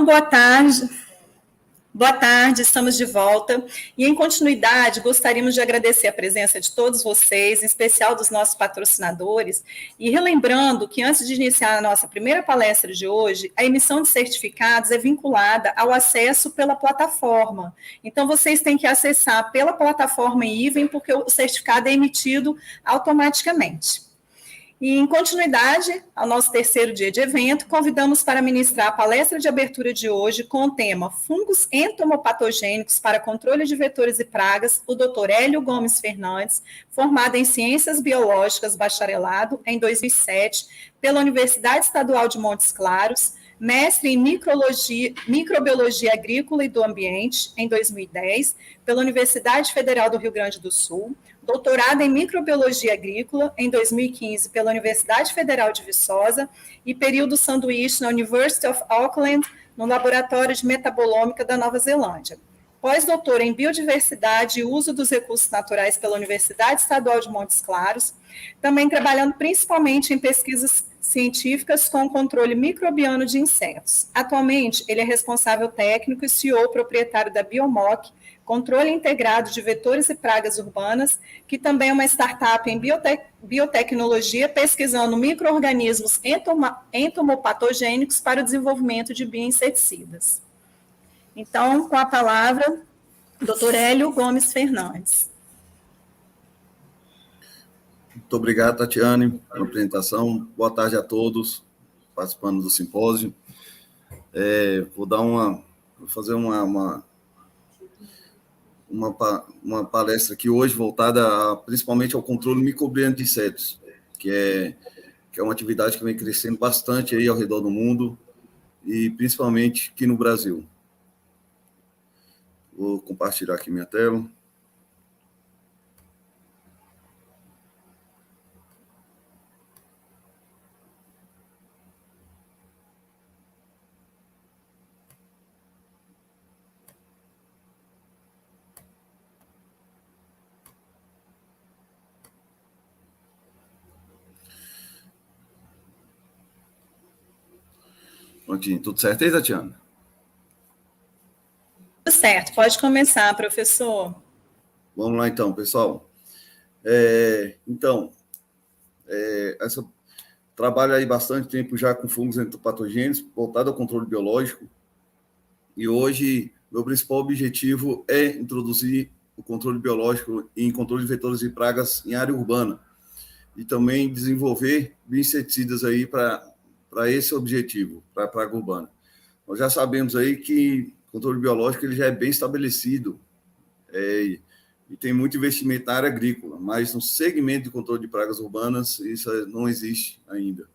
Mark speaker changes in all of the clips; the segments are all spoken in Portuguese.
Speaker 1: boa tarde. Boa tarde, estamos de volta. E, em continuidade, gostaríamos de agradecer a presença de todos vocês, em especial dos nossos patrocinadores, e relembrando que, antes de iniciar a nossa primeira palestra de hoje, a emissão de certificados é vinculada ao acesso pela plataforma. Então, vocês têm que acessar pela plataforma Even, porque o certificado é emitido automaticamente. E, em continuidade ao nosso terceiro dia de evento, convidamos para ministrar a palestra de abertura de hoje com o tema Fungos entomopatogênicos para controle de vetores e pragas, o Dr. Hélio Gomes Fernandes, formado em Ciências Biológicas, bacharelado em 2007, pela Universidade Estadual de Montes Claros, mestre em Microbiologia Agrícola e do Ambiente, em 2010, pela Universidade Federal do Rio Grande do Sul, doutorado em Microbiologia Agrícola, em 2015, pela Universidade Federal de Viçosa, e período sanduíche na University of Auckland, no Laboratório de Metabolômica da Nova Zelândia. Pós-doutor em Biodiversidade e Uso dos Recursos Naturais pela Universidade Estadual de Montes Claros, também trabalhando principalmente em pesquisas científicas com o controle microbiano de insetos. Atualmente, ele é responsável técnico e CEO proprietário da Biomoc, Controle Integrado de Vetores e Pragas Urbanas, que também é uma startup em biotecnologia, pesquisando micro-organismos entomopatogênicos para o desenvolvimento de bioinseticidas. Então, com a palavra, Dr. Hélio Gomes Fernandes.
Speaker 2: Muito obrigado, Tatiane, pela apresentação. Boa tarde a todos participando do simpósio. Vou fazer uma palestra aqui hoje voltada principalmente ao controle microbiano de insetos, que é uma atividade que vem crescendo bastante aí ao redor do mundo e principalmente aqui no Brasil. Vou compartilhar aqui minha tela. Prontinho, tudo certo aí, Tatiana?
Speaker 1: Tudo certo, pode começar, professor.
Speaker 2: Vamos lá, então, pessoal. Trabalho aí bastante tempo já com fungos entomopatogênicos, voltado ao controle biológico, e hoje meu principal objetivo é introduzir o controle biológico em controle de vetores e pragas em área urbana, e também desenvolver bioinseticidas aí para esse objetivo, para a praga urbana. Nós já sabemos aí que o controle biológico ele já é bem estabelecido e tem muito investimento na área agrícola, mas no segmento de controle de pragas urbanas isso não existe ainda.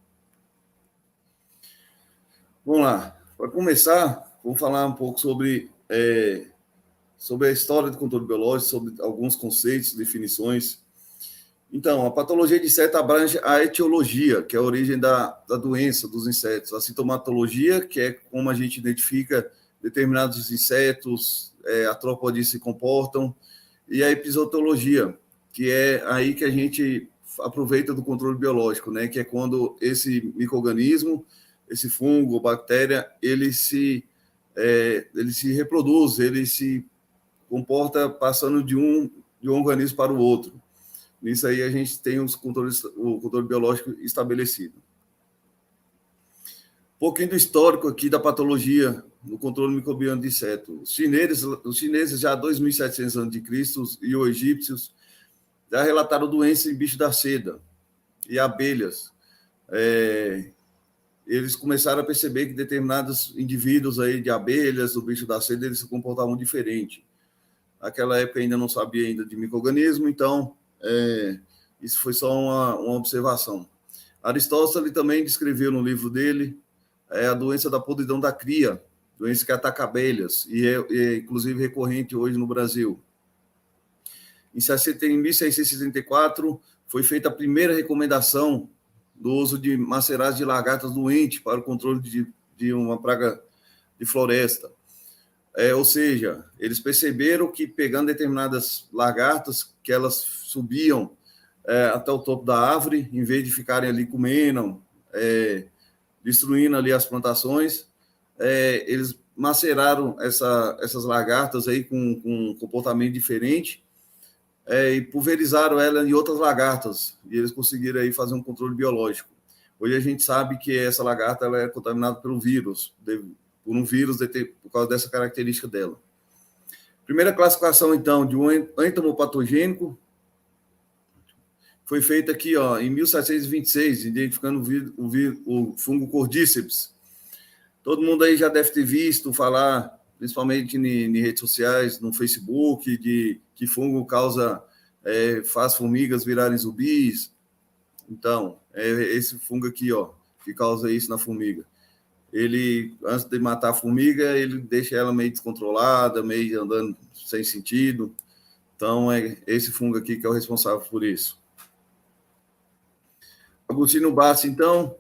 Speaker 2: Vamos lá. Para começar, vou falar um pouco sobre a história do controle biológico, sobre alguns conceitos, definições. Então, a patologia de inseto abrange a etiologia, que é a origem da doença dos insetos, a sintomatologia, que é como a gente identifica determinados insetos, artrópodes se comportam, e a episotologia, que é aí que a gente aproveita do controle biológico, né? Que é quando esse micro-organismo, esse fungo ou bactéria, ele se reproduz, ele se comporta passando de um organismo para o outro. Nisso aí a gente tem o controle biológico estabelecido. Um pouquinho do histórico aqui da patologia no controle microbiano de insetos. Os chineses já há 2.700 a.C. e os egípcios já relataram doenças em bicho da seda e abelhas. Eles começaram a perceber que determinados indivíduos aí de abelhas, do bicho da seda, eles se comportavam diferente. Naquela época ainda não sabia ainda de micro-organismo, então isso foi só uma observação. Aristóteles também descreveu no livro dele a doença da podridão da cria, doença que ataca abelhas, e é inclusive recorrente hoje no Brasil. Em 1664, foi feita a primeira recomendação do uso de macerados de lagartas doentes para o controle de uma praga de floresta. Ou seja, eles perceberam que pegando determinadas lagartas, que elas subiam até o topo da árvore, em vez de ficarem ali comendo, destruindo ali as plantações, eles maceraram essas lagartas aí com um comportamento diferente, e pulverizaram ela em outras lagartas, e eles conseguiram aí fazer um controle biológico. Hoje a gente sabe que essa lagarta ela é contaminada pelo vírus, por um vírus por causa dessa característica dela. Primeira classificação, então, de um entomopatogênico foi feita aqui, ó, em 1726, identificando o fungo Cordyceps. Todo mundo aí já deve ter visto falar, principalmente em redes sociais, no Facebook, de que fungo faz formigas virarem zumbis. Então, é esse fungo aqui, ó, que causa isso na formiga. Ele, antes de matar a formiga, ele deixa ela meio descontrolada, meio andando sem sentido. Então, é esse fungo aqui que é o responsável por isso. Agostinho Bassi, então,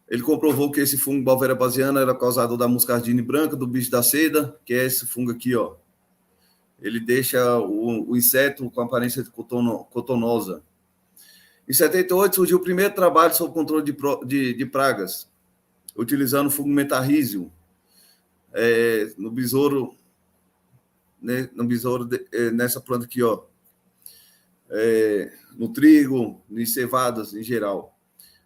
Speaker 2: ele comprovou que esse fungo Balvera bassiana era causador da muscardine branca, do bicho da seda, que é esse fungo aqui, ó. Ele deixa o inseto com aparência cotonosa. Em 78 surgiu o primeiro trabalho sobre controle de pragas, utilizando o fungo metarrísio no besouro, né, nessa planta aqui, ó, no trigo, em cevadas em geral.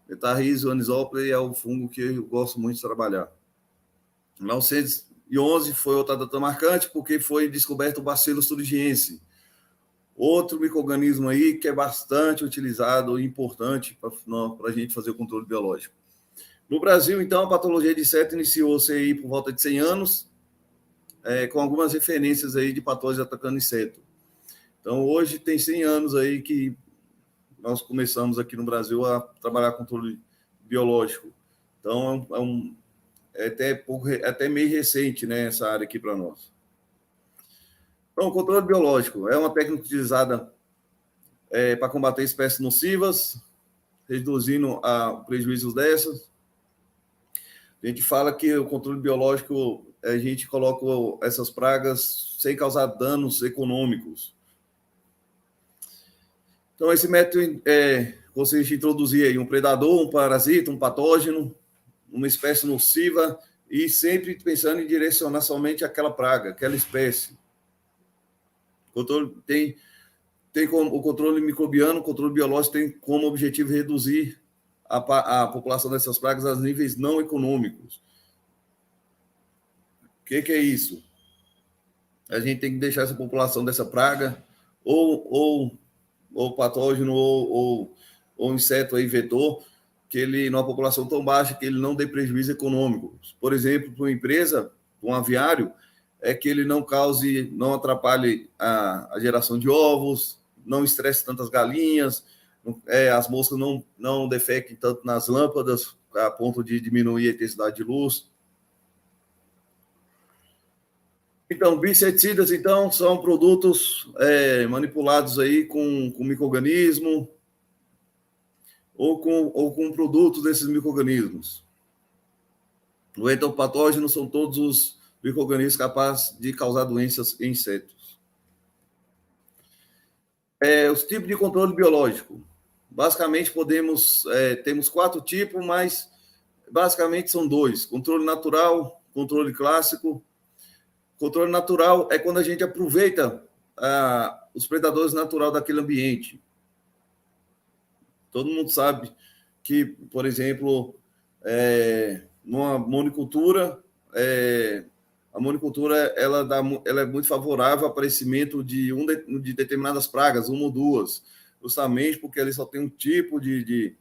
Speaker 2: Metarrísio anisoplen é o fungo que eu gosto muito de trabalhar. Em 1911 foi outra data marcante porque foi descoberto o Bacillus thuringiense, outro micro-organismo aí que é bastante utilizado e importante para a gente fazer o controle biológico. No Brasil, então, a patologia de inseto iniciou-se aí por volta de 100 anos, com algumas referências aí de patógenos atacando inseto. Então, hoje tem 100 anos aí que nós começamos aqui no Brasil a trabalhar controle biológico. Então, até meio recente, né, essa área aqui para nós. Então, o controle biológico é uma técnica utilizada para combater espécies nocivas, reduzindo prejuízos dessas. A gente fala que o controle biológico, a gente coloca essas pragas sem causar danos econômicos. Então, esse método consiste em introduzir aí um predador, um parasita, um patógeno, uma espécie nociva, e sempre pensando em direcionar somente aquela praga, aquela espécie. O controle microbiano, o controle biológico tem como objetivo reduzir a população dessas pragas a níveis não econômicos. O que é isso? A gente tem que deixar essa população dessa praga, ou patógeno, ou inseto aí, vetor, que ele, numa população tão baixa, que ele não dê prejuízo econômico. Por exemplo, para uma empresa, um aviário, é que ele não atrapalhe a geração de ovos, não estresse tantas galinhas, as moscas não defequem tanto nas lâmpadas, a ponto de diminuir a intensidade de luz. Então, bioinseticidas, então, são produtos manipulados aí com micro-organismo ou com produtos desses micro-organismos. O entomopatógeno são todos os micro-organismos capazes de causar doenças em insetos. Os tipos de controle biológico. Basicamente, temos 4 tipos, mas basicamente são 2. Controle natural, controle clássico. Controle natural é quando a gente aproveita os predadores naturais daquele ambiente. Todo mundo sabe que, por exemplo, numa monicultura, a monicultura ela é muito favorável ao aparecimento de determinadas pragas, uma ou duas, justamente porque ali só tem um tipo de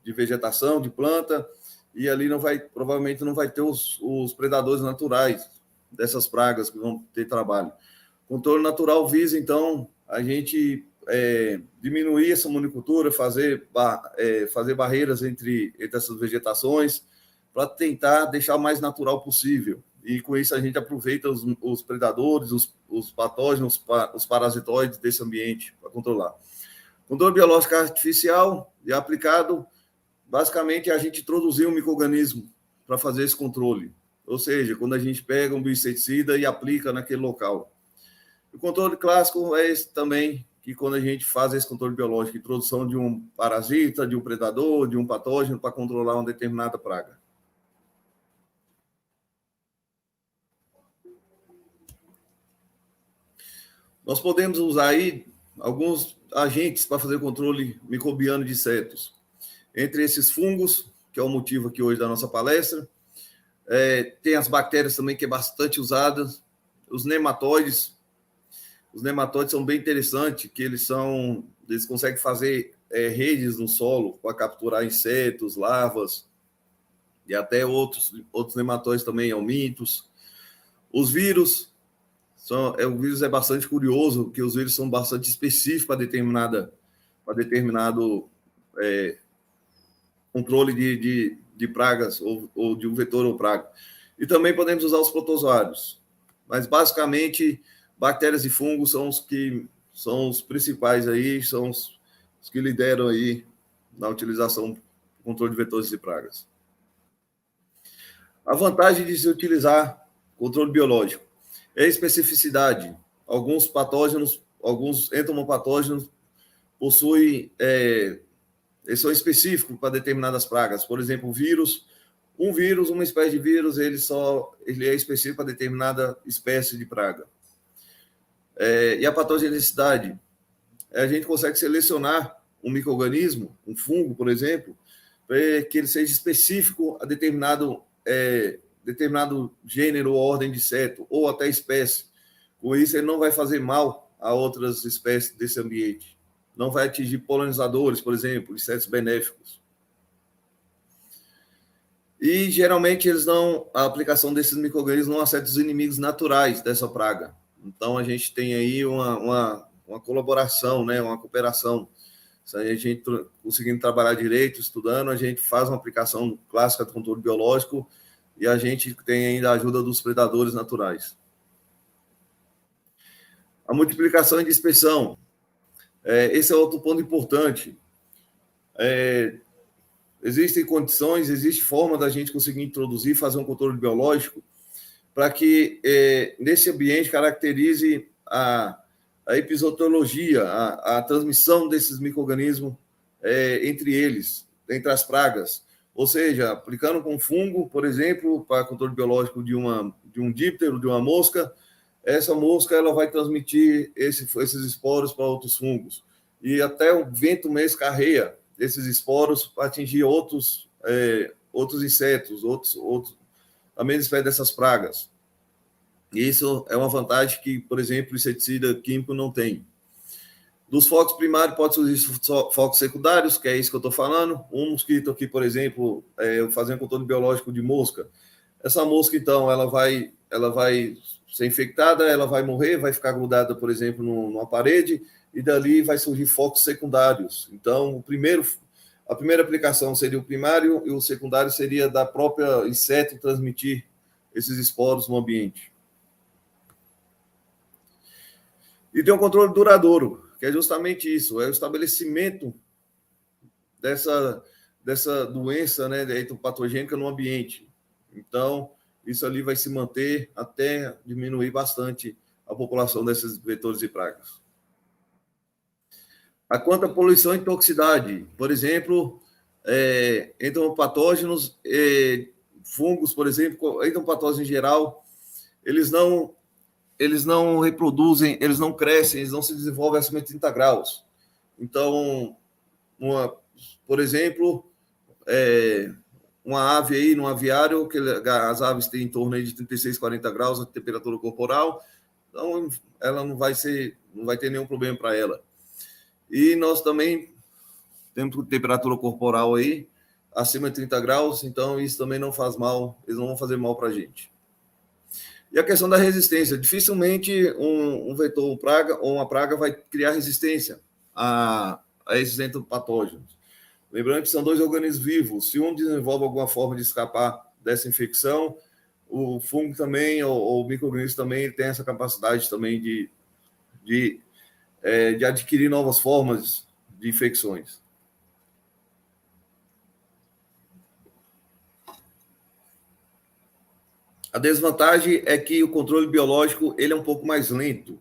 Speaker 2: vegetação, de planta, e ali provavelmente não vai ter os predadores naturais dessas pragas que vão ter trabalho. O controle natural visa, então, a gente diminuir essa monicultura, fazer barreiras entre essas vegetações, para tentar deixar o mais natural possível. E com isso a gente aproveita os predadores, os patógenos, os parasitoides desse ambiente para controlar. Controle biológico artificial e aplicado, basicamente, é a gente introduzir um micro-organismo para fazer esse controle. Ou seja, quando a gente pega um bioinseticida e aplica naquele local. O controle clássico é esse também, que quando a gente faz esse controle biológico, introdução de um parasita, de um predador, de um patógeno para controlar uma determinada praga. Nós podemos usar aí alguns agentes para fazer o controle microbiano de insetos. Entre esses fungos, que é o motivo aqui hoje da nossa palestra, tem as bactérias também, que é bastante usadas, os nematóides. Os nematóides são bem interessantes, que eles conseguem fazer redes no solo para capturar insetos, larvas e até outros nematóides também, helmintos. Os vírus, o vírus é bastante curioso, porque os vírus são bastante específicos para determinado controle de pragas ou de um vetor ou praga. E também podemos usar os protozoários. Mas, basicamente, bactérias e fungos são os principais aí, são os que lideram aí na utilização do controle de vetores e pragas. A vantagem de se utilizar controle biológico é a especificidade. Alguns patógenos, alguns entomopatógenos possuem, eles são específicos para determinadas pragas. Por exemplo, uma espécie de vírus, ele é específico para determinada espécie de praga. E a patogenicidade, a gente consegue selecionar um micro-organismo, um fungo, por exemplo, para que ele seja específico a determinado gênero ou ordem de inseto, ou até espécie. Com isso, ele não vai fazer mal a outras espécies desse ambiente. Não vai atingir polinizadores, por exemplo, insetos benéficos. E, geralmente, a aplicação desses micro-organismos não acerta os inimigos naturais dessa praga. Então, a gente tem aí uma colaboração, né, uma cooperação. Se a gente conseguindo trabalhar direito, estudando, a gente faz uma aplicação clássica do controle biológico e a gente tem ainda a ajuda dos predadores naturais. A multiplicação e dispersão. Esse é outro ponto importante. Existem condições, existe forma da gente conseguir introduzir, fazer um controle biológico para que nesse ambiente caracterize a episotologia, a transmissão desses micro-organismos entre eles, entre as pragas. Ou seja, aplicando com fungo, por exemplo, para controle biológico de um díptero, de uma mosca, essa mosca ela vai transmitir esses esporos para outros fungos. E até o vento mesmo carreia esses esporos para atingir outros insetos, a mesma espécie dessas pragas. E isso é uma vantagem que, por exemplo, o inseticida químico não tem. Dos focos primários, pode surgir focos secundários, que é isso que eu estou falando. Um mosquito aqui, por exemplo, fazendo controle biológico de mosca. Essa mosca, então, ela vai ser infectada, ela vai morrer, vai ficar grudada, por exemplo, numa parede, e dali vai surgir focos secundários. Então, a primeira aplicação seria o primário, e o secundário seria da própria inseto transmitir esses esporos no ambiente. E tem um controle duradouro, que é justamente isso, é o estabelecimento dessa doença, né, patogênica no ambiente. Então, isso ali vai se manter até diminuir bastante a população desses vetores e pragas. Quanto à poluição e toxicidade, por exemplo, entomopatógenos, fungos, por exemplo, entomopatógenos em geral, eles não reproduzem, eles não crescem, eles não se desenvolvem acima de 30 graus. Então, por exemplo, uma ave aí, num aviário, que as aves têm em torno aí de 36, 40 graus de temperatura corporal, então ela não vai ter nenhum problema para ela. E nós também temos temperatura corporal aí acima de 30 graus, então isso também não faz mal, eles não vão fazer mal para a gente. E a questão da resistência. Dificilmente um vetor ou uma praga vai criar resistência a esses entomopatógenos. Lembrando que são dois organismos vivos. Se um desenvolve alguma forma de escapar dessa infecção, o fungo também, ou o micro-organismo também tem essa capacidade também de adquirir novas formas de infecções. A desvantagem é que o controle biológico ele é um pouco mais lento.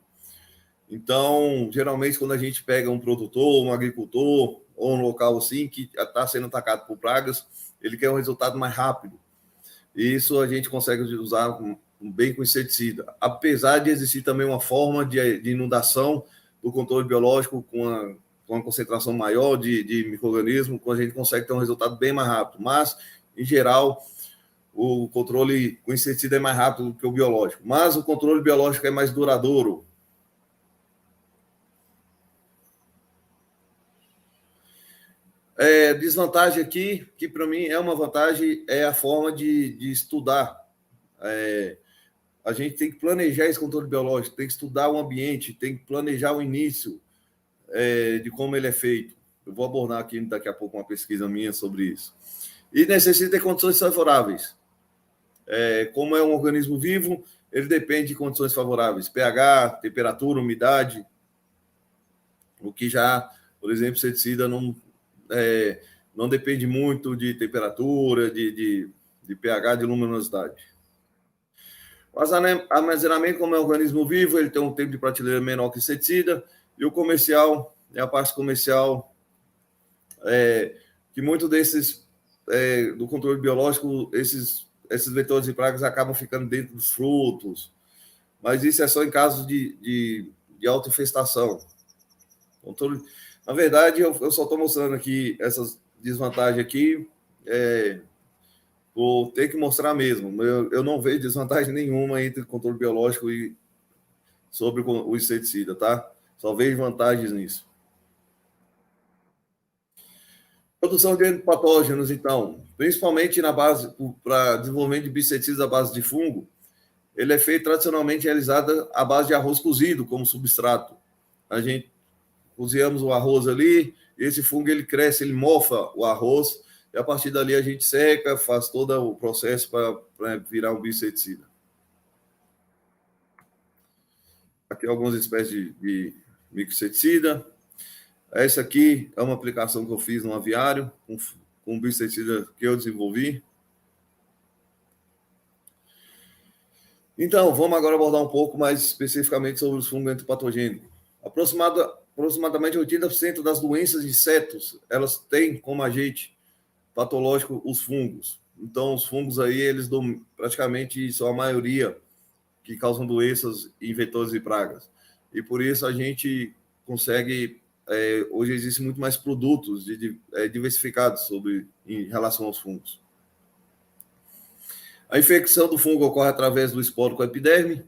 Speaker 2: Então, geralmente, quando a gente pega um produtor, um agricultor, ou um local assim, que está sendo atacado por pragas, ele quer um resultado mais rápido. E isso a gente consegue usar bem com inseticida, apesar de existir também uma forma de inundação do controle biológico com uma concentração maior de micro-organismo, quando a gente consegue ter um resultado bem mais rápido. Mas, em geral, o controle com inseticida é mais rápido do que o biológico. Mas o controle biológico é mais duradouro. Desvantagem aqui, que para mim é uma vantagem, é a forma de estudar. A gente tem que planejar esse controle biológico, tem que estudar o ambiente, tem que planejar o início de como ele é feito. Eu vou abordar aqui daqui a pouco uma pesquisa minha sobre isso. E necessita de condições favoráveis. Como é um organismo vivo, ele depende de condições favoráveis, pH, temperatura, umidade, o que já, por exemplo, inseticida não depende muito de temperatura, de pH, de luminosidade. O armazenamento, como é um organismo vivo, ele tem um tempo de prateleira menor que inseticida, e o comercial, a parte comercial, que muito desses, do controle biológico, esses vetores e pragas acabam ficando dentro dos frutos, mas isso é só em casos de autoinfestação. Na verdade, eu só estou mostrando aqui essas desvantagens aqui, vou ter que mostrar mesmo. Eu não vejo desvantagem nenhuma entre controle biológico e sobre o inseticida, tá? Só vejo vantagens nisso. Produção de patógenos, então, principalmente na base, para desenvolvimento de bioticidas à base de fungo, ele é feito tradicionalmente realizada à base de arroz cozido como substrato. A gente cozinhamos o arroz ali, esse fungo ele cresce, ele mofa o arroz, e a partir dali a gente seca, faz todo o processo para virar um bioinseticida. Aqui algumas espécies de microinseticida. Essa aqui é uma aplicação que eu fiz no aviário, com um bioinseticida que eu desenvolvi. Então, vamos agora abordar um pouco mais especificamente sobre os fungos entopatogênicos. Aproximadamente 80% das doenças de insetos, elas têm como agente patológico os fungos. Então, os fungos aí, eles praticamente são a maioria que causam doenças em vetores e pragas. E por isso a gente consegue, hoje existem muito mais produtos diversificados em relação aos fungos. A infecção do fungo ocorre através do esporo com a epiderme,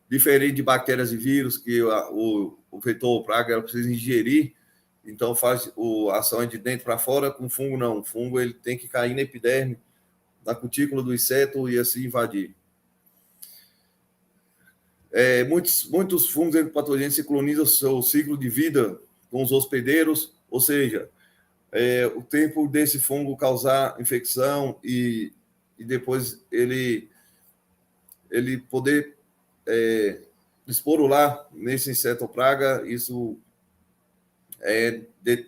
Speaker 2: diferente de bactérias e vírus, que o vetor ou praga ela precisa ingerir, então faz a ação de dentro para fora. Com fungo não, o fungo ele tem que cair na epiderme, na cutícula do inseto e assim invadir. Muitos fungos entopatogênicos sincronizam o seu ciclo de vida com os hospedeiros, ou seja, o tempo desse fungo causar infecção e depois ele poder esporular nesse inseto ou praga, isso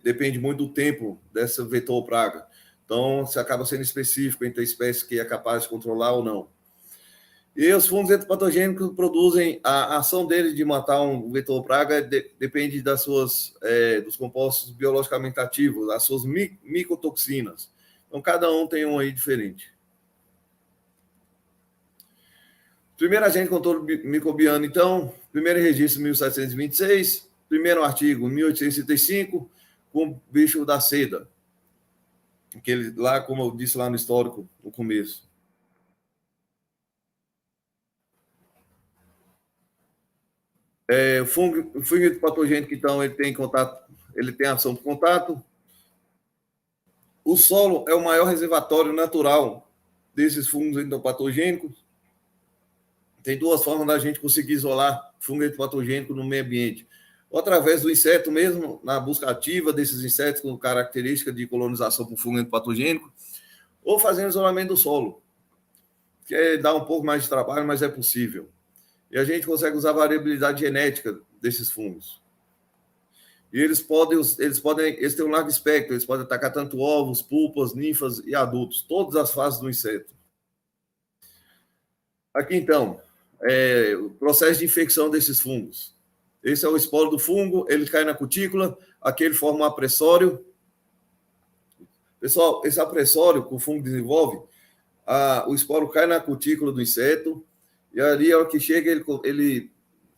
Speaker 2: depende muito do tempo dessa vetor ou praga. Então, se acaba sendo específico entre a espécie que é capaz de controlar ou não. E os fungos entopatogênicos produzem, a ação deles de matar um vetor ou praga depende dos compostos biologicamente ativos, das suas micotoxinas. Então, cada um tem um aí diferente. Primeiro agente controle microbiano, então, primeiro registro 1726, primeiro artigo 1865, com o bicho da seda, aquele lá, como eu disse lá no histórico, no começo. O fungo patogênico, então, ele tem contato, ele tem ação de contato. O solo é o maior reservatório natural desses fungos endopatogênicos. Tem duas formas da gente conseguir isolar fungo endopatogênico no meio ambiente. Ou através do inseto mesmo, na busca ativa desses insetos com característica de colonização com fungo endopatogênico, ou fazendo isolamento do solo, que dá um pouco mais de trabalho, mas é possível. E a gente consegue usar a variabilidade genética desses fungos. E eles têm um largo espectro, eles podem atacar tanto ovos, pulpas, ninfas e adultos, todas as fases do inseto. Aqui, então, o processo de infecção desses fungos. Esse é o esporo do fungo, ele cai na cutícula, aqui ele forma um apressório. Pessoal, esse apressório que o fungo desenvolve, o esporo cai na cutícula do inseto, e ali, a hora que chega, ele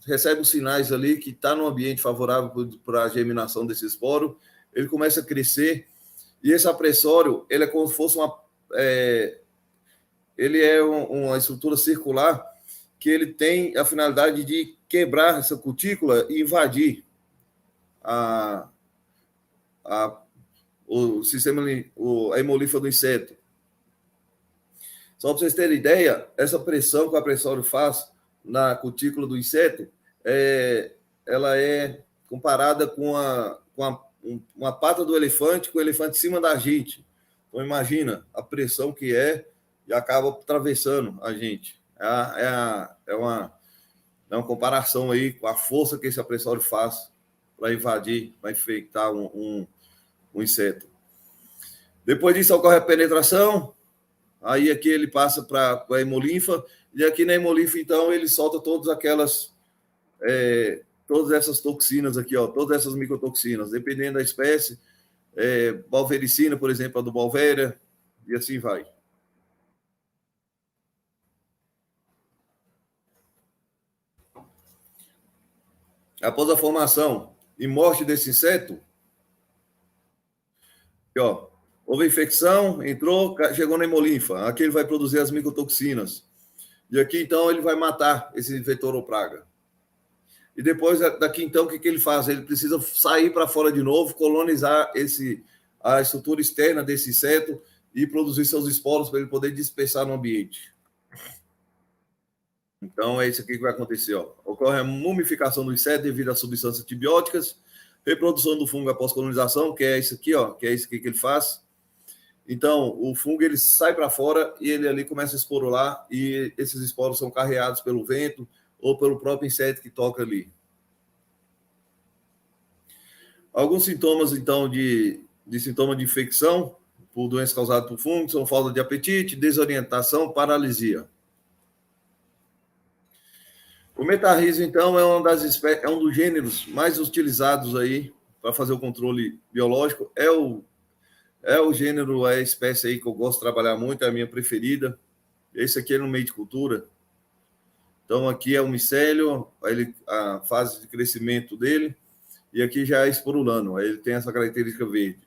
Speaker 2: recebe os sinais ali que está num ambiente favorável para a germinação desse esporo, ele começa a crescer, e esse apressório, ele é como se fosse ele é uma estrutura circular que ele tem a finalidade de quebrar essa cutícula e invadir a o sistema, a hemolífa do inseto. Só para vocês terem ideia, essa pressão que o apressório faz na cutícula do inseto, ela é comparada com uma pata do elefante, com o elefante em cima da gente. Então, imagina a pressão que é e acaba atravessando a gente. É uma comparação aí com a força que esse apressório faz para invadir, para infectar um inseto. Depois disso ocorre a penetração, aí aqui ele passa para a hemolinfa, e aqui na hemolinfa, então, ele solta todas essas toxinas aqui, ó, todas essas micotoxinas, dependendo da espécie, balvericina, por exemplo, a do Balvéria, e assim vai. Após a formação e morte desse inseto, aqui, ó, houve infecção, entrou, chegou na hemolinfa. Aqui ele vai produzir as micotoxinas. E aqui, então, ele vai matar esse vetor ou praga. E depois, daqui, então, o que ele faz? Ele precisa sair para fora de novo, colonizar a estrutura externa desse inseto e produzir seus esporos para ele poder dispersar no ambiente. Então, é isso aqui que vai acontecer. Ó. Ocorre a mumificação do inseto devido a substâncias antibióticas, reprodução do fungo após colonização, que é isso aqui, ó, que é isso aqui que ele faz. Então, o fungo ele sai para fora e ele ali começa a esporular, e esses esporos são carreados pelo vento ou pelo próprio inseto que toca ali. Alguns sintomas, então, de sintoma de infecção por doença causada por fungo são falta de apetite, desorientação, paralisia. O metarrísio, então, é um dos gêneros mais utilizados aí para fazer o controle biológico. É o gênero, é a espécie aí que eu gosto de trabalhar muito, é a minha preferida. Esse aqui é no meio de cultura. Então, aqui é o micélio, a fase de crescimento dele, e aqui já é esporulano, ele tem essa característica verde.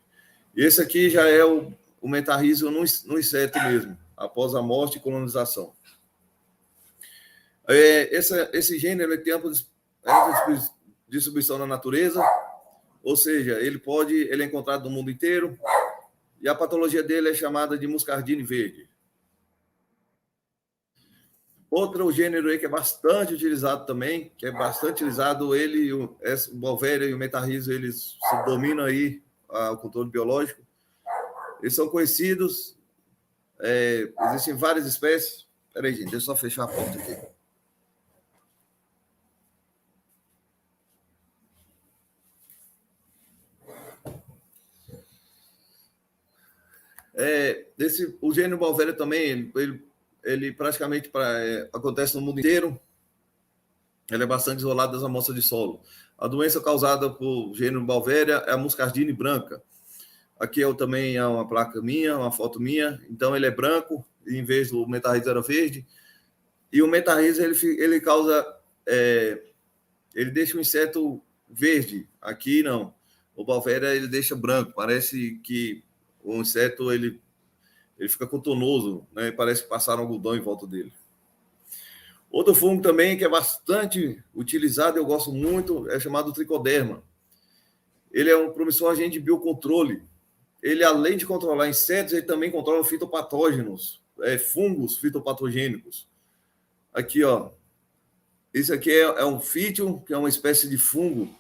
Speaker 2: E esse aqui já é o metarrísio no inseto mesmo, após a morte e colonização. Esse gênero tem ampla distribuição na natureza, ou seja, ele é encontrado no mundo inteiro, e a patologia dele é chamada de muscardine verde. Outro gênero aí que é bastante utilizado também, o Balvéria e o metarrísio, eles dominam aí o controle biológico. Eles são conhecidos, existem várias espécies. Espera aí, gente, deixa eu só fechar a porta aqui. O gênero Balvéria também, ele praticamente acontece no mundo inteiro. Ele é bastante isolado das amostras de solo. A doença causada por gênero Balvéria é a muscardine branca. Aqui também é uma placa minha, uma foto minha. Então, ele é branco, em vez do metarrísio era verde. E o metarrísio, ele causa... ele deixa o inseto verde. Aqui, não. O Balvéria, ele deixa branco. Parece que o inseto, ele fica cotonoso, né? Parece que passaram algodão em volta dele. Outro fungo também que é bastante utilizado, eu gosto muito, é chamado tricoderma. Ele é um promissor agente de biocontrole. Ele, além de controlar insetos, ele também controla fitopatógenos, fungos fitopatogênicos. Aqui, ó. Esse aqui é um fítio, que é uma espécie de fungo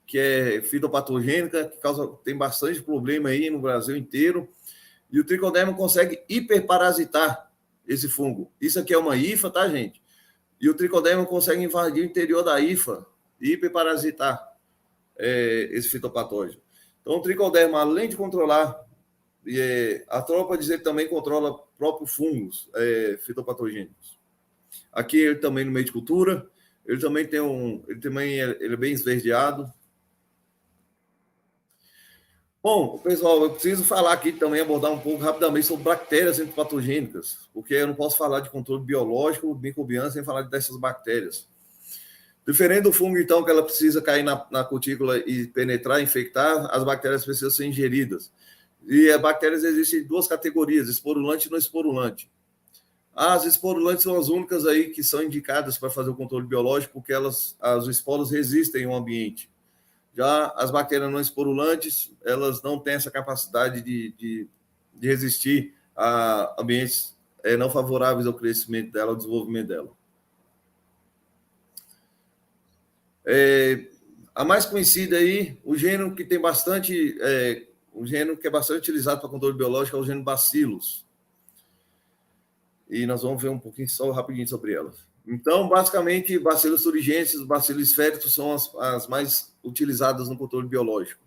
Speaker 2: que é fitopatogênica, que tem bastante problema aí no Brasil inteiro. E o tricoderma consegue hiperparasitar esse fungo. Isso aqui é uma hifa, tá, gente? E o tricoderma consegue invadir o interior da hifa e hiperparasitar esse fitopatógeno. Então, o tricoderma, além de controlar, a tropa dizer que também controla próprios fungos fitopatogênicos. Aqui ele também no meio de cultura, ele também tem ele é bem esverdeado. Bom, pessoal, eu preciso falar aqui também, abordar um pouco rapidamente sobre bactérias antipatogênicas, porque eu não posso falar de controle biológico microbiano sem falar dessas bactérias. Diferente do fungo, então, que ela precisa cair na cutícula e penetrar, infectar, as bactérias precisam ser ingeridas. E as bactérias existem em duas categorias, esporulante e não esporulante. As esporulantes são as únicas aí que são indicadas para fazer o controle biológico, porque os esporos resistem ao ambiente. Já as bactérias não esporulantes, elas não têm essa capacidade de resistir a ambientes não favoráveis ao crescimento dela, ao desenvolvimento dela. A mais conhecida aí, o gênero que tem bastante, o gênero que é bastante utilizado para controle biológico é o gênero Bacillus. E nós vamos ver um pouquinho só rapidinho sobre elas. Então, basicamente, Bacillus thuringiensis, Bacillus esféricos são as mais utilizadas no controle biológico.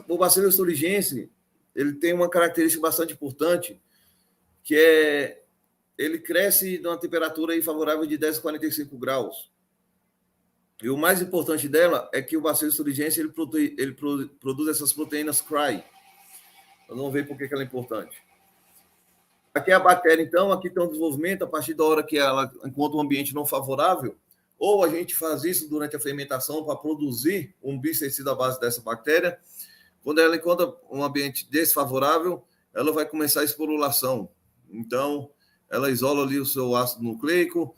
Speaker 2: O Bacillus thuringiensis, ele tem uma característica bastante importante, que é ele cresce numa temperatura aí favorável de 10 a 45 graus. E o mais importante dela é que o Bacillus thuringiensis ele produz essas proteínas CRY. Nós vamos ver por que ela é importante. Aqui é a bactéria, então, aqui tem um desenvolvimento a partir da hora que ela encontra um ambiente não favorável, ou a gente faz isso durante a fermentação para produzir um bicercida à base dessa bactéria. Quando ela encontra um ambiente desfavorável, ela vai começar a esporulação. Então, ela isola ali o seu ácido nucleico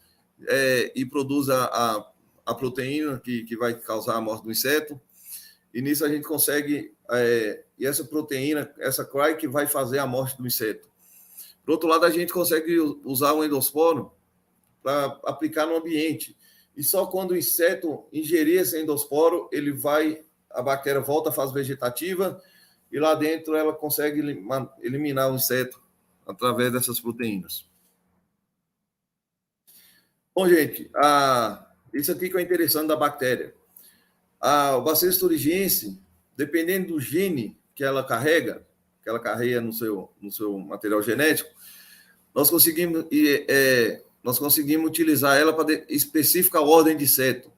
Speaker 2: e produz a proteína que vai causar a morte do inseto. E nisso a gente consegue... e essa proteína, essa CRY, que vai fazer a morte do inseto. Por outro lado, a gente consegue usar o endosporo para aplicar no ambiente. E só quando o inseto ingerir esse endosporo, a bactéria volta à fase vegetativa e lá dentro ela consegue eliminar o inseto através dessas proteínas. Bom, gente, isso aqui que é interessante da bactéria. O Bacillus thuringiensis, dependendo do gene que ela carrega no seu material genético, nós conseguimos utilizar ela para especificar a ordem de inseto.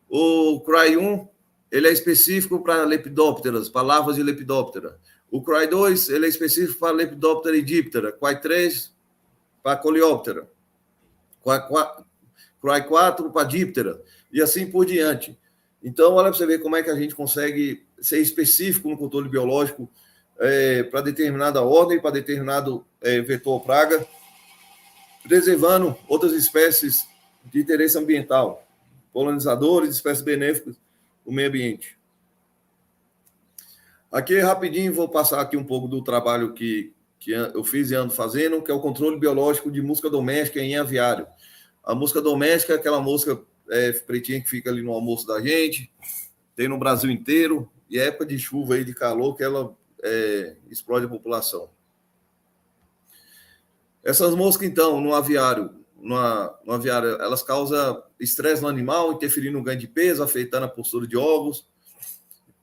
Speaker 2: O CRY1, ele é específico para lepidópteras, para larvas de lepidóptera. O CRY2, ele é específico para Lepidoptera e Diptera. CRY3, para Coleóptera. CRY4, para Diptera. E assim por diante. Então, olha para você ver como é que a gente consegue ser específico no controle biológico para determinada ordem, para determinado vetor ou praga, preservando outras espécies de interesse ambiental, polinizadores, espécies benéficas do meio ambiente. Aqui, rapidinho, vou passar aqui um pouco do trabalho que eu fiz e ando fazendo, que é o controle biológico de mosca doméstica em aviário. A mosca doméstica é aquela mosca pretinha que fica ali no almoço da gente, tem no Brasil inteiro, e é época de chuva aí, de calor, que ela explode a população. Essas moscas, então, no aviário, elas causam estresse no animal, interferindo no ganho de peso, afetando a postura de ovos.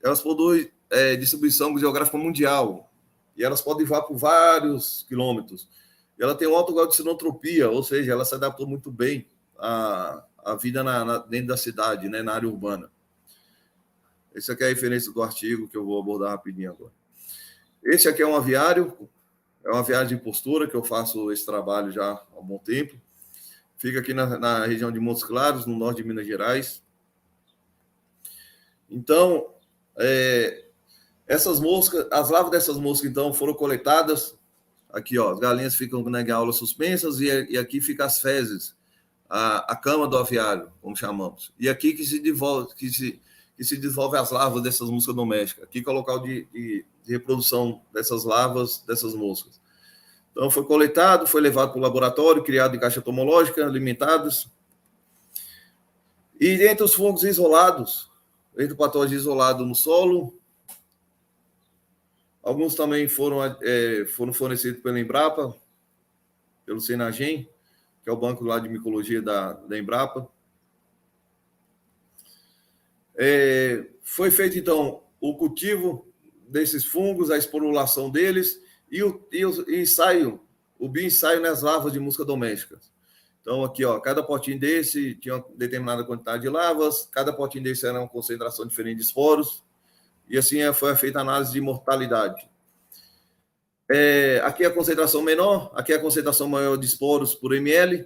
Speaker 2: Elas produzem distribuição geográfica mundial, e elas podem voar por vários quilômetros. E ela tem um alto grau de sinotropia, ou seja, ela se adaptou muito bem à vida dentro da cidade, né, na área urbana. Essa aqui é a referência do artigo que eu vou abordar rapidinho agora. Esse aqui é um aviário de postura, que eu faço esse trabalho já há um bom tempo. Fica aqui na região de Montes Claros, no norte de Minas Gerais. Então, essas moscas, as larvas dessas moscas, então, foram coletadas. Aqui, ó, as galinhas ficam na gaiola suspensas e aqui ficam as fezes, a cama do aviário, como chamamos. E aqui que se desenvolve as larvas dessas moscas domésticas. Aqui que é o local de reprodução dessas larvas, dessas moscas. Então, foi coletado, foi levado para o laboratório, criado em caixa entomológica, alimentados. E entre os fungos isolados, entre o patógeno isolado no solo, alguns também foram fornecidos pela Embrapa, pelo Senagem, que é o banco lá de micologia da Embrapa. Foi feito, então, o cultivo desses fungos, a esporulação deles e o bioensaio nas larvas de mosca doméstica. Então, aqui, ó, cada potinho desse tinha uma determinada quantidade de larvas, cada potinho desse era uma concentração diferente de esporos, e assim foi feita a análise de mortalidade. Aqui a concentração menor, aqui a concentração maior de esporos por ml,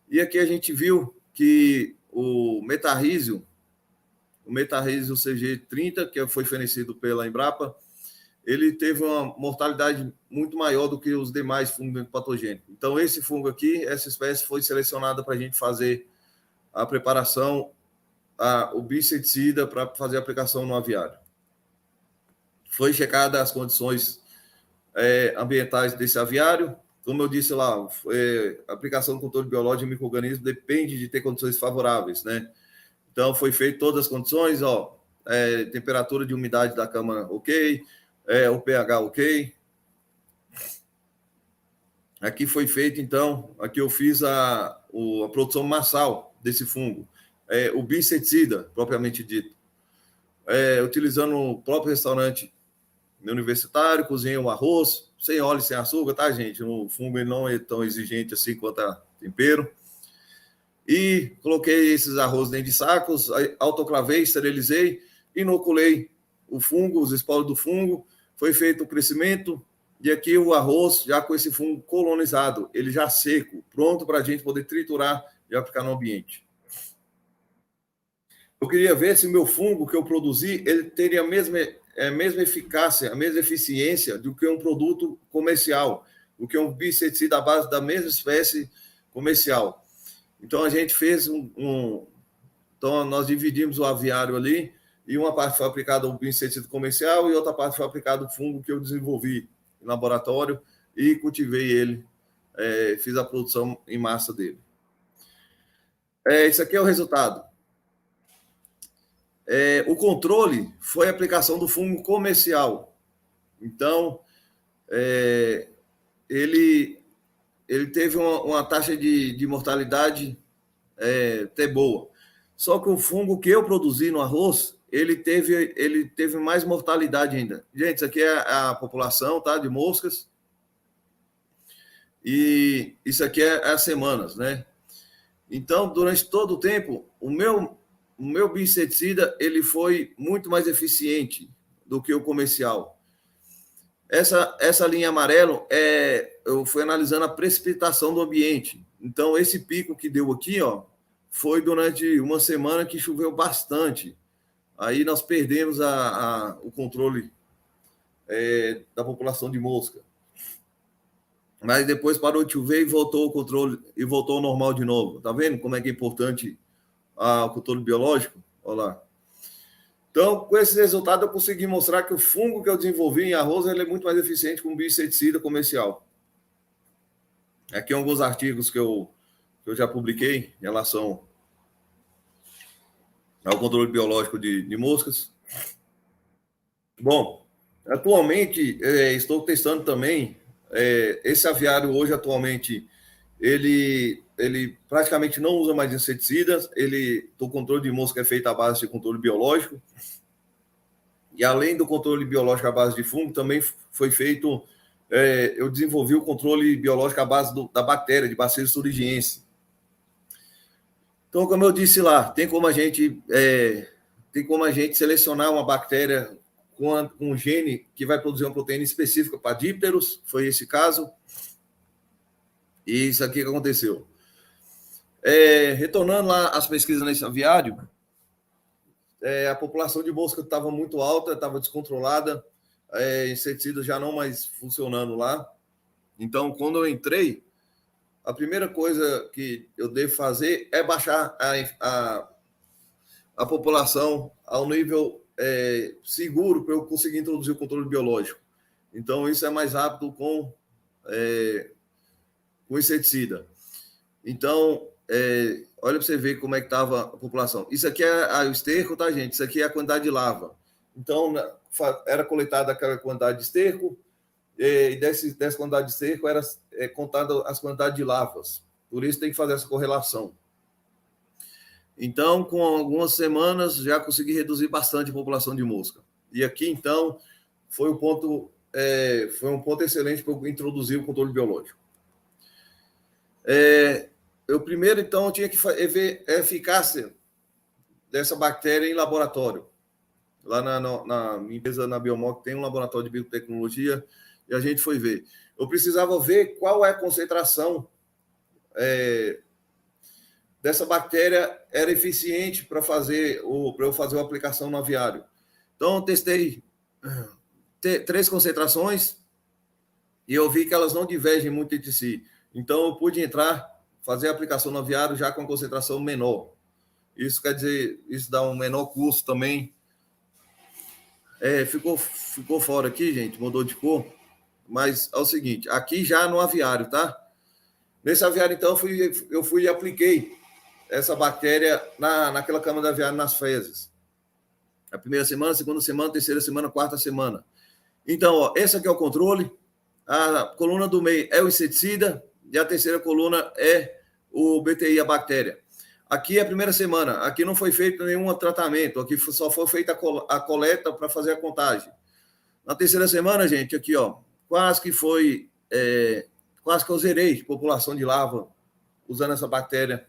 Speaker 2: e aqui a gente viu que o metarrísio CG30, que foi fornecido pela Embrapa, ele teve uma mortalidade muito maior do que os demais fungos patogênicos. Então, esse fungo aqui, essa espécie foi selecionada para a gente fazer a preparação, o biceticida para fazer a aplicação no aviário. Foi checada as condições ambientais desse aviário. Como eu disse lá, a aplicação do controle biológico de micro-organismos depende de ter condições favoráveis, né? Então, foi feito todas as condições, ó, temperatura de umidade da cama ok, o pH ok. Aqui foi feito, então, aqui eu fiz a produção massal desse fungo, o biceticida, propriamente dito. Utilizando o próprio restaurante universitário, cozinhei um arroz, sem óleo e sem açúcar, tá, gente? O fungo ele não é tão exigente assim quanto a tempero. E coloquei esses arroz dentro de sacos, autoclavei, esterilizei, inoculei o fungo, os esporos do fungo, foi feito o crescimento, e aqui o arroz já com esse fungo colonizado, ele já seco, pronto para a gente poder triturar e aplicar no ambiente. Eu queria ver se o meu fungo que eu produzi, ele teria a mesma eficácia, a mesma eficiência do que um produto comercial, do que um biceticida à base da mesma espécie comercial. Então, a gente fez Então, nós dividimos o aviário ali, e uma parte foi aplicada ao inseticida comercial e outra parte foi aplicada ao fungo que eu desenvolvi no laboratório e cultivei ele, fiz a produção em massa dele. Isso aqui é o resultado. O controle foi a aplicação do fungo comercial. Então, ele teve uma taxa de mortalidade até boa. Só que o fungo que eu produzi no arroz, ele teve mais mortalidade ainda. Gente, isso aqui é a população, tá, de moscas. E isso aqui é as semanas, né? Então, durante todo o tempo, o meu biinseticida, ele foi muito mais eficiente do que o comercial. Essa linha amarelo eu fui analisando a precipitação do ambiente. Então, esse pico que deu aqui, ó, foi durante uma semana que choveu bastante. Aí nós perdemos o controle da população de mosca. Mas depois parou de chover e voltou o controle, e voltou ao normal de novo. Tá vendo como é que é importante o controle biológico? Olha lá. Então, com esse resultado, eu consegui mostrar que o fungo que eu desenvolvi em arroz ele é muito mais eficiente que um biinseticida comercial. Aqui alguns artigos que eu já publiquei em relação ao controle biológico de moscas. Bom, atualmente estou testando também esse aviário hoje atualmente ele praticamente não usa mais inseticidas, o controle de mosca é feito à base de controle biológico, e além do controle biológico à base de fungo, também foi feito, eu desenvolvi o controle biológico à base da bactéria, de Bacillus thuringiensis. Então, como eu disse lá, tem como a gente selecionar uma bactéria com um gene que vai produzir uma proteína específica para dípteros, foi esse caso. E isso aqui que aconteceu. Retornando lá às pesquisas nesse aviário, a população de mosca estava muito alta, estava descontrolada, inseticidas já não mais funcionando lá. Então, quando eu entrei, a primeira coisa que eu devo fazer é baixar a população ao nível seguro para eu conseguir introduzir o controle biológico. Então, isso é mais rápido com inseticida. Então, olha para você ver como é que estava a população. Isso aqui é o esterco, tá, gente? Isso aqui é a quantidade de larva. Então, era coletada aquela quantidade de esterco, e dessa quantidade de esterco era contada as quantidades de larvas. Por isso tem que fazer essa correlação. Então, com algumas semanas, já consegui reduzir bastante a população de mosca. E aqui, então, foi um ponto excelente para eu introduzir o controle biológico. eu primeiro, então, eu tinha que ver a eficácia dessa bactéria em laboratório. Lá na minha empresa, na Biomoc, tem um laboratório de biotecnologia, e a gente foi ver. Eu precisava ver qual é a concentração dessa bactéria era eficiente para eu fazer a aplicação no aviário. Então, eu testei 3 concentrações e eu vi que elas não divergem muito entre si. Então, eu pude fazer a aplicação no aviário já com a concentração menor. Isso quer dizer, isso dá um menor custo também. Ficou fora aqui, gente, mudou de cor. Mas é o seguinte, aqui já no aviário, tá? Nesse aviário, então, eu fui e apliquei essa bactéria naquela cama de aviário nas fezes. A primeira semana, segunda semana, terceira semana, quarta semana. Então, ó, esse aqui é o controle. A coluna do meio é o inseticida e a terceira coluna é o BTI, a bactéria. Aqui é a primeira semana. Aqui não foi feito nenhum tratamento. Aqui só foi feita a coleta para fazer a contagem. Na terceira semana, gente, aqui, ó, quase que eu zerei população de larva usando essa bactéria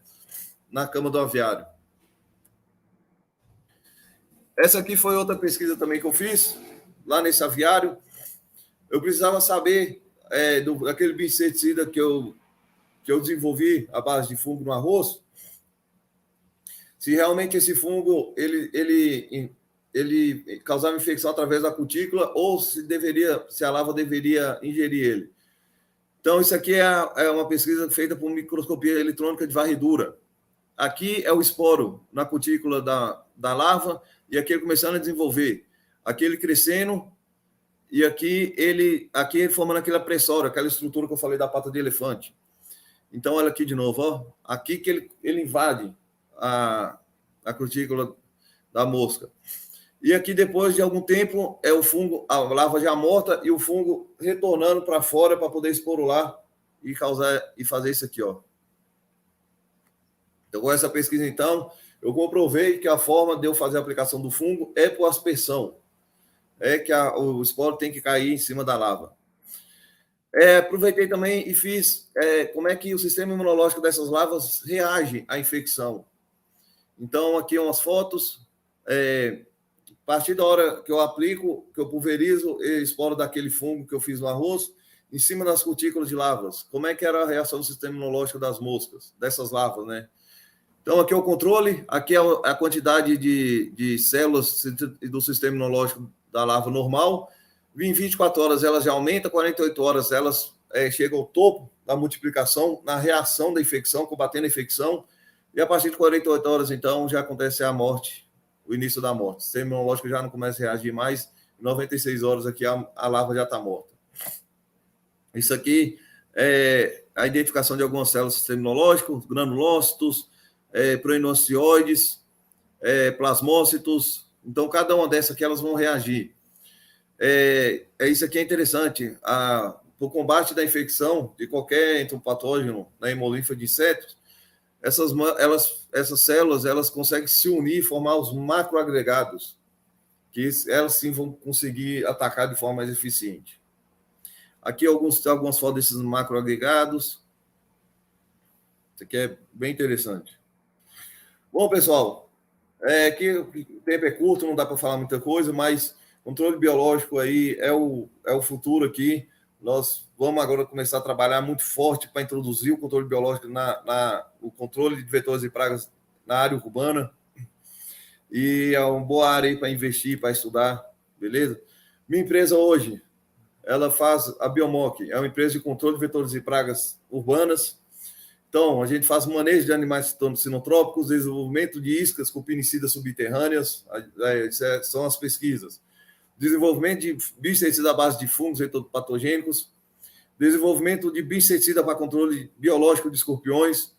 Speaker 2: na cama do aviário. Essa aqui foi outra pesquisa também que eu fiz lá nesse aviário. Eu precisava saber daquele bioinseticida que eu desenvolvi à base de fungo no arroz, se realmente esse fungo ele causava infecção através da cutícula ou se a larva deveria ingerir ele. Então, isso aqui é uma pesquisa feita por microscopia eletrônica de varredura. Aqui é o esporo na cutícula da larva e aqui ele começando a desenvolver. Aqui ele crescendo e aqui ele formando aquela pressória, aquela estrutura que eu falei da pata de elefante. Então, olha aqui de novo, ó. Aqui que ele invade a cutícula da mosca. E aqui, depois de algum tempo, é o fungo, a larva já morta e o fungo retornando para fora para poder esporular e fazer isso aqui, ó. Então, com essa pesquisa, então, eu comprovei que a forma de eu fazer a aplicação do fungo é por aspersão. É que o esporo tem que cair em cima da larva. Aproveitei também e fiz como é que o sistema imunológico dessas larvas reage à infecção. Então, aqui umas fotos. A partir da hora que eu aplico, que eu pulverizo e esporo daquele fungo que eu fiz no arroz, em cima das cutículas de larvas. Como é que era a reação do sistema imunológico das moscas, dessas larvas, né? Então, aqui é o controle, aqui é a quantidade de células do sistema imunológico da larva normal. Em 24 horas elas já aumentam, 48 horas elas chegam ao topo da multiplicação, na reação da infecção, combatendo a infecção, e a partir de 48 horas, então, já acontece a morte, o início da morte. O sistema imunológico já não começa a reagir mais, em 96 horas aqui a larva já está morta. Isso aqui é a identificação de algumas células do sistema imunológico, granulócitos, proinocioides, plasmócitos. Então, cada uma dessas aqui elas vão reagir. Isso aqui é interessante. Por combate da infecção de qualquer entomopatógeno na hemolinfa de insetos, essas células elas conseguem se unir e formar os macroagregados, que elas sim vão conseguir atacar de forma mais eficiente. Aqui algumas fotos desses macroagregados. Isso aqui é bem interessante. Bom, pessoal, que o tempo é curto, não dá para falar muita coisa, mas controle biológico aí é o futuro aqui. Nós vamos agora começar a trabalhar muito forte para introduzir o controle biológico o controle de vetores e pragas na área urbana. E é uma boa área aí para investir, para estudar, beleza? Minha empresa hoje, ela faz a Biomoc, é uma empresa de controle de vetores e pragas urbanas. Então, a gente faz manejo de animais sinotrópicos, desenvolvimento de iscas com pinicidas subterrâneas, são as pesquisas. Desenvolvimento de bioinseticida à base de fungos patogênicos, desenvolvimento de bioinseticida para controle biológico de escorpiões,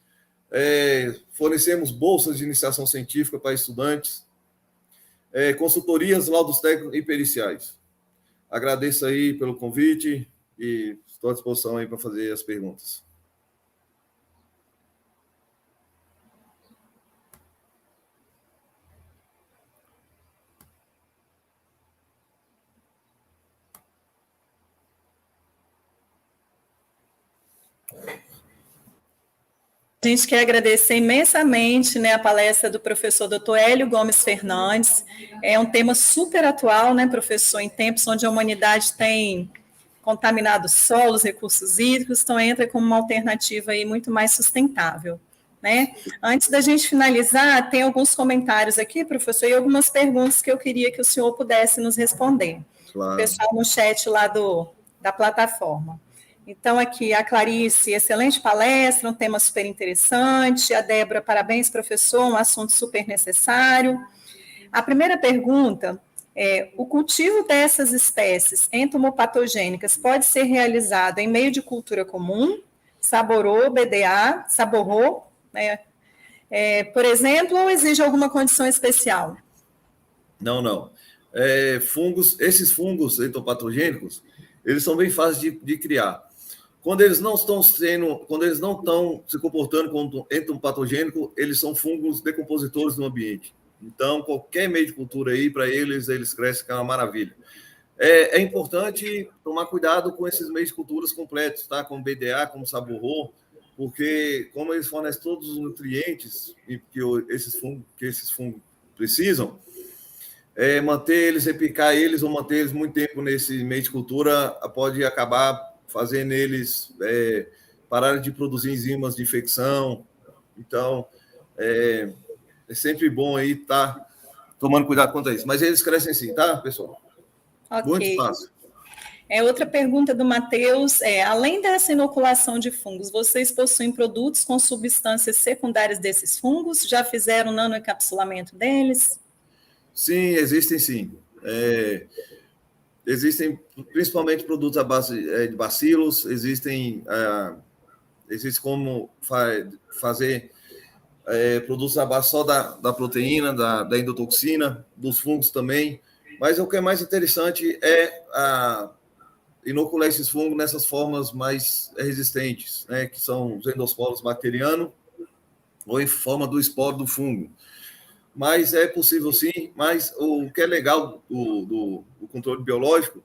Speaker 2: fornecemos bolsas de iniciação científica para estudantes, consultorias, laudos técnicos e periciais. Agradeço aí pelo convite e estou à disposição aí para fazer as perguntas.
Speaker 1: gente quer agradecer imensamente, né, a palestra do professor Dr. Hélio Gomes Fernandes. É um tema super atual, né, professor, em tempos onde a humanidade tem contaminado solos, recursos hídricos, então entra como uma alternativa aí muito mais sustentável, né? Antes da gente finalizar, tem alguns comentários aqui, professor, e algumas perguntas que eu queria que o senhor pudesse nos responder.
Speaker 2: Claro.
Speaker 1: O pessoal no chat lá da plataforma. Então, aqui, a Clarice, excelente palestra, um tema super interessante. A Débora, parabéns, professor, um assunto super necessário. A primeira pergunta é: o cultivo dessas espécies entomopatogênicas pode ser realizado em meio de cultura comum, saborô, BDA, saborô, né, por exemplo, ou exige alguma condição especial?
Speaker 2: Não. Esses fungos entomopatogênicos, eles são bem fáceis de criar. Quando eles não estão se comportando como entomopatogênico, eles são fungos decompositores no ambiente. Então, qualquer meio de cultura aí, para eles crescem, que é uma maravilha. É importante tomar cuidado com esses meios de culturas completos, tá? Como BDA, como saborô, porque como eles fornecem todos os nutrientes que esses fungos precisam, manter eles, repicar eles ou manter eles muito tempo nesse meio de cultura pode acabar fazendo eles pararem de produzir enzimas de infecção. Então, é sempre bom aí estar tomando cuidado quanto a isso. Mas eles crescem sim, tá, pessoal?
Speaker 1: Ok.
Speaker 2: Muito fácil.
Speaker 1: Outra pergunta do Matheus além dessa inoculação de fungos, vocês possuem produtos com substâncias secundárias desses fungos? Já fizeram nanoencapsulamento deles?
Speaker 2: Sim, existem sim. Existem principalmente produtos à base de bacilos, existe como fazer produtos à base só da proteína, da endotoxina, dos fungos também, mas o que é mais interessante é inocular esses fungos nessas formas mais resistentes, né, que são os endosporos bacterianos ou em forma do esporo do fungo. Mas é possível sim, mas o que é legal do controle biológico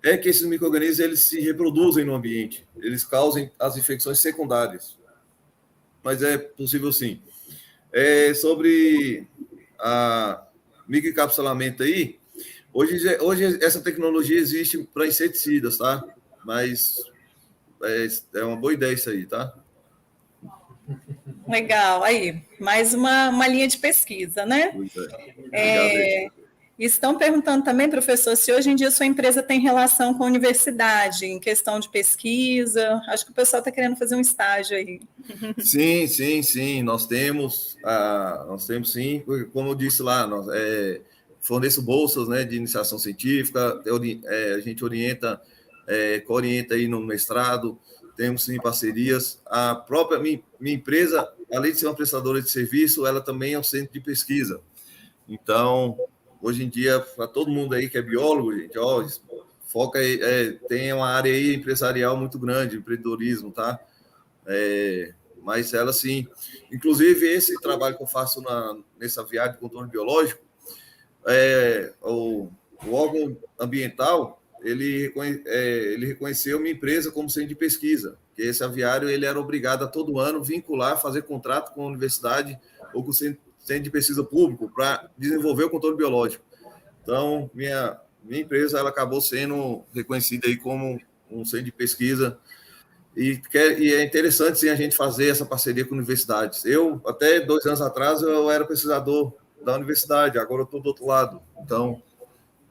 Speaker 2: é que esses micro-organismos eles se reproduzem no ambiente, eles causam as infecções secundárias. Mas é possível sim. Sobre a microencapsulamento aí, hoje essa tecnologia existe para inseticidas, tá? Mas é uma boa ideia isso aí, tá?
Speaker 1: Legal, aí, mais uma linha de pesquisa, né?
Speaker 2: Obrigado.
Speaker 1: Estão perguntando também, professor, se hoje em dia sua empresa tem relação com a universidade, em questão de pesquisa. Acho que o pessoal está querendo fazer um estágio aí.
Speaker 2: Sim, nós temos sim, como eu disse lá, nós forneço bolsas, né, de iniciação científica, a gente coorienta aí no mestrado, temos sim parcerias. A própria minha empresa, além de ser uma prestadora de serviço, ela também é um centro de pesquisa. Então, hoje em dia, para todo mundo aí que é biólogo, gente, foca aí, tem uma área aí empresarial muito grande, empreendedorismo, tá? Mas ela sim, inclusive esse trabalho que eu faço nessa viagem de controle biológico, o órgão ambiental ele reconheceu minha empresa como centro de pesquisa, que esse aviário ele era obrigado a todo ano vincular, fazer contrato com a universidade ou com o centro de pesquisa público para desenvolver o controle biológico. Então, minha empresa ela acabou sendo reconhecida aí como um centro de pesquisa e é interessante sim a gente fazer essa parceria com universidades. Eu, até 2 anos atrás, eu era pesquisador da universidade, agora eu estou do outro lado. Então,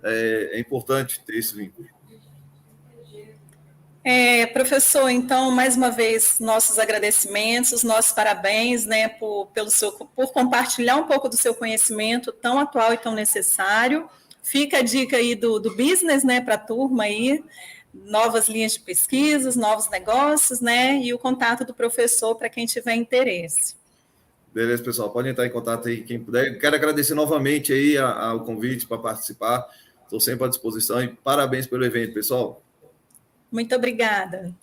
Speaker 2: é importante ter esse vínculo.
Speaker 1: Professor, então, mais uma vez, nossos agradecimentos, nossos parabéns, né, por compartilhar um pouco do seu conhecimento tão atual e tão necessário. Fica a dica aí do business, né, para a turma aí, novas linhas de pesquisas, novos negócios, né, e o contato do professor para quem tiver interesse.
Speaker 2: Beleza, pessoal, pode entrar em contato aí, quem puder. Quero agradecer novamente aí ao convite para participar, estou sempre à disposição e parabéns pelo evento, pessoal.
Speaker 1: Muito obrigada.